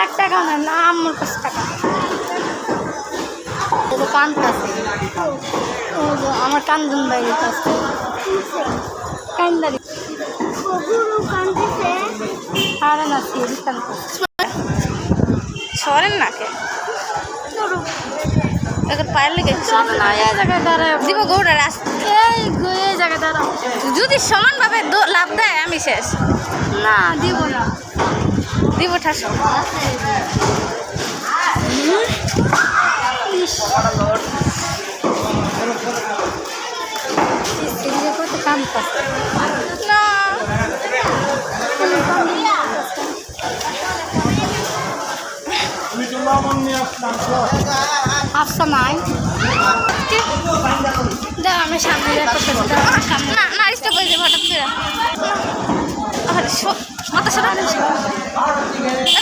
এক টাকা না আমার কাছে টাকা কানতেছে আমার কান্দন বাইরে কাছে কান্দারি আরে না সরেন নাকে পায়ের লেগে দিব গৌড়া জায়গায় দাঁড়াও যদি সমানভাবে লাভ দেয় আমি শেষ না দিব না দিব ঠাস কত কাম না আফসা নাই আমি সামনে না না স্টপ হয়ে যাবে হঠাৎ করে মাথা সরা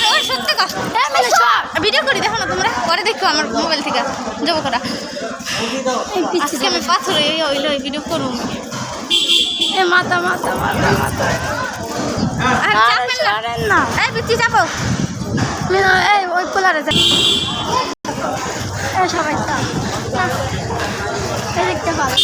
ওই সত্যি কষ্ট ভিডিও করি দেখো না তোমরা পরে দেখো আমার মোবাইল থেকে যাবো করা আজকে আমি পাথরে ওইল ভিডিও করবো মাথা মাথা মাথা মাথা না এই বিচ্ছি যাবো এই ওই পোলারে সবাই দেখতে পাবো